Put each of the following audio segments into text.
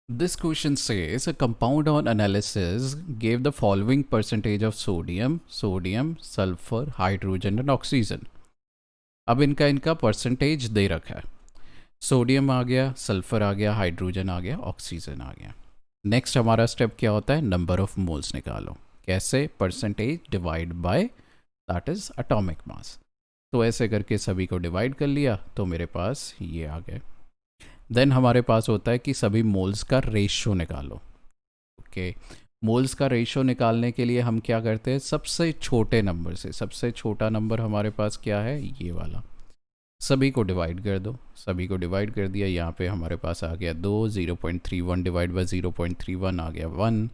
This question says a compound on analysis gave the following percentage of sodium, sulfur, hydrogen and oxygen. अब इनका इनका percentage दे रखा है. Sodium आ गया, sulphur आ गया, हाइड्रोजन आ गया, ऑक्सीजन आ गया. नेक्स्ट हमारा स्टेप क्या होता है? नंबर ऑफ मोल्स निकालो. कैसे? Percentage divide by that is atomic mass. तो ऐसे करके सभी को डिवाइड कर लिया तो मेरे पास ये आ गए. देन हमारे पास होता है कि सभी मोल्स का रेशियो निकालो. ओके, मोल्स का रेशियो निकालने के लिए हम क्या करते हैं? सबसे छोटे नंबर से, सबसे छोटा नंबर हमारे पास क्या है? ये वाला. सभी को डिवाइड कर दो. सभी को डिवाइड कर दिया. यहाँ पे हमारे पास आ गया 2, 0.31 डिवाइड बाई 0.31 आ गया 1,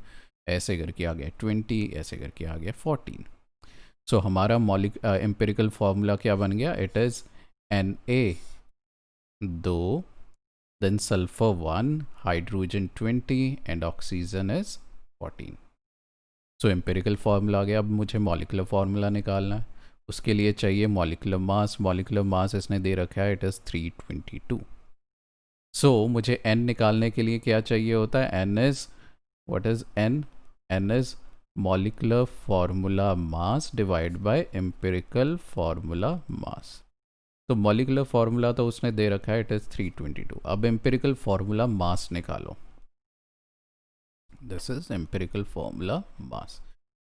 ऐसे करके आ गया 20, ऐसे करके आ गया 14. सो हमारा मॉलिक एम्पिरिकल फार्मूला क्या बन गया? It is Na 2, then sulfur 1, hydrogen 20 and oxygen is 14. So empirical formula आ गया. अब मुझे मॉलिकुलर फार्मूला निकालना है. उसके लिए चाहिए मॉलिकुलर मास. मॉलिकुलर मास इसने दे रखा है, इट इज़ 322. सो मुझे n निकालने के लिए क्या चाहिए होता है? n is, what is n? n is molecular formula mass divide by empirical formula mass. तो मॉलिकुलर फार्मूला तो उसने दे रखा है, इट इज़ 322. अब एम्पिरिकल फार्मूला मास निकालो. This is empirical formula mass.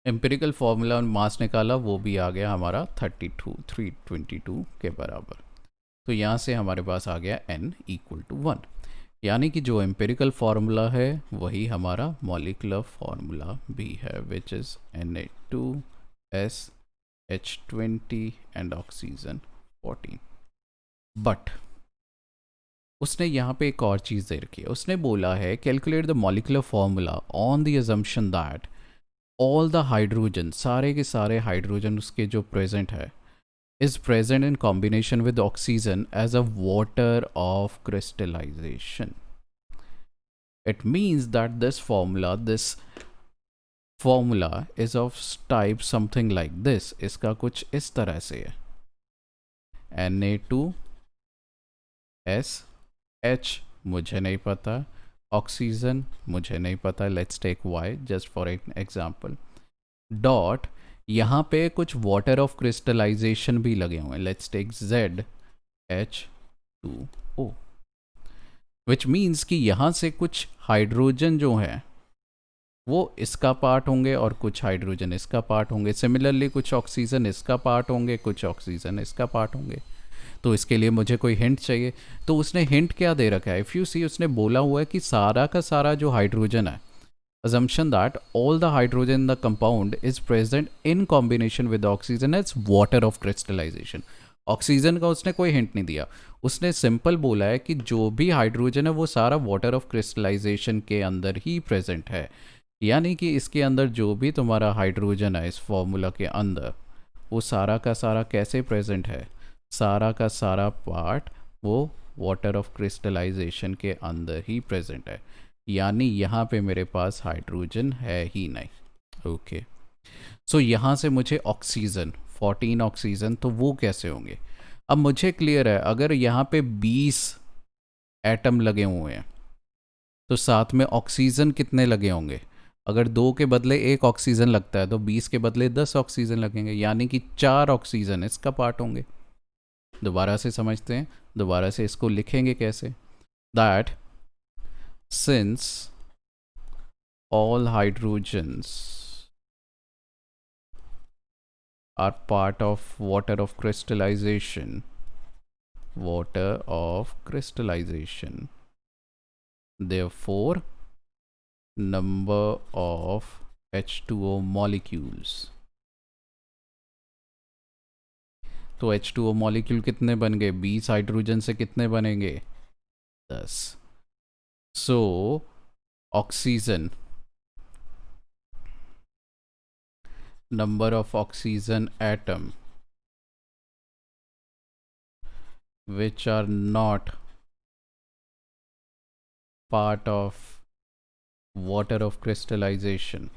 Empirical formula mass निकाला, वो भी आ गया हमारा 322 के बराबर. तो यहाँ से हमारे पास आ गया n इक्वल टू 1. यानी कि जो एम्पिरिकल फार्मूला है वही हमारा मॉलिकुलर फार्मूला भी है, which is Na2SH20 and oxygen 14. But उसने यहाँ पे एक और चीज़ दे रखी है. उसने बोला है calculate the molecular formula on the assumption that all the hydrogen, सारे के सारे हाइड्रोजन उसके जो प्रेजेंट है, is present in combination with oxygen as a water of crystallization. It means that this formula is of type something like this. इसका कुछ इस तरह से है. Na2SH मुझे नहीं पता, ऑक्सीजन मुझे नहीं पता, let's take Y just for an example. Dot यहाँ पे कुछ वाटर ऑफ क्रिस्टलाइजेशन भी लगे हुए हैं. Let's take ZH2O, which means कि यहाँ से कुछ हाइड्रोजन जो है वो इसका पार्ट होंगे और कुछ हाइड्रोजन इसका पार्ट होंगे. सिमिलरली कुछ ऑक्सीजन इसका पार्ट होंगे, कुछ ऑक्सीजन इसका पार्ट होंगे. तो इसके लिए मुझे कोई हिंट चाहिए. तो उसने हिंट क्या दे रखा है? इफ़ यू सी, उसने बोला हुआ है कि सारा का सारा जो हाइड्रोजन है, assumption that all the hydrogen in the compound is present in combination with oxygen as water of crystallization. Oxygen का उसने कोई हिंट नहीं दिया. उसने सिंपल बोला है कि जो भी हाइड्रोजन है वो सारा वाटर ऑफ क्रिस्टलाइजेशन के अंदर ही प्रेजेंट है. यानी कि इसके अंदर जो भी तुम्हारा हाइड्रोजन है इस फॉर्मूला के अंदर, वो सारा का सारा कैसे प्रेजेंट है? सारा का सारा पार्ट वो वाटर ऑफ क्रिस्टलाइजेशन के अंदर ही प्रेजेंट है. यानी यहाँ पे मेरे पास हाइड्रोजन है ही नहीं. ओके, सो यहाँ से मुझे ऑक्सीजन 14 ऑक्सीजन, तो वो कैसे होंगे? अब मुझे क्लियर है, अगर यहाँ पे 20 एटम लगे हुए हैं तो साथ में ऑक्सीजन कितने लगे होंगे? अगर 2 के बदले 1 ऑक्सीजन लगता है तो 20 के बदले 10 ऑक्सीजन लगेंगे, यानी कि 4 ऑक्सीजन इसका पार्ट होंगे. दोबारा से समझते हैं, दोबारा से इसको लिखेंगे कैसे? That since all hydrogens are part of water of crystallization, therefore number of H2O molecules, तो H2O मॉलिक्यूल कितने बन गए? 20 हाइड्रोजन से कितने बनेंगे? 10. So oxygen, number of oxygen atom which are not part of water of crystallization.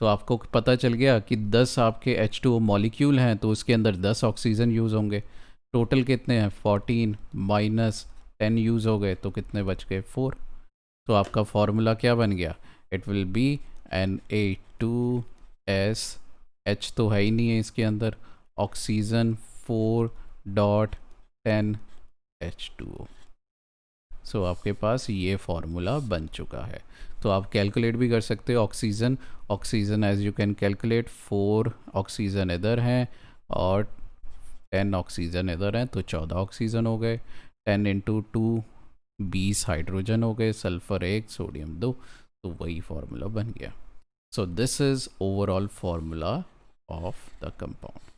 तो आपको पता चल गया कि 10 आपके H2O मॉलिक्यूल हैं तो उसके अंदर 10 ऑक्सीजन यूज़ होंगे. टोटल कितने हैं? 14 माइनस 10 यूज़ हो गए तो कितने बच गए? 4. तो आपका फॉर्मूला क्या बन गया, it will be Na2S, H तो है ही नहीं है इसके अंदर, ऑक्सीजन 4.10H2O। सो आपके पास ये फार्मूला बन चुका है। तो आप कैलकुलेट भी कर सकते हो oxygen, oxygen as you can calculate 4 oxygen इधर हैं और 10 ऑक्सीजन इधर हैं, तो 14 ऑक्सीजन हो गए। 10 इंटू 2 20 हाइड्रोजन हो गए, सल्फ़र 1 सोडियम 2, तो वही फार्मूला बन गया। So this is overall formula of the compound.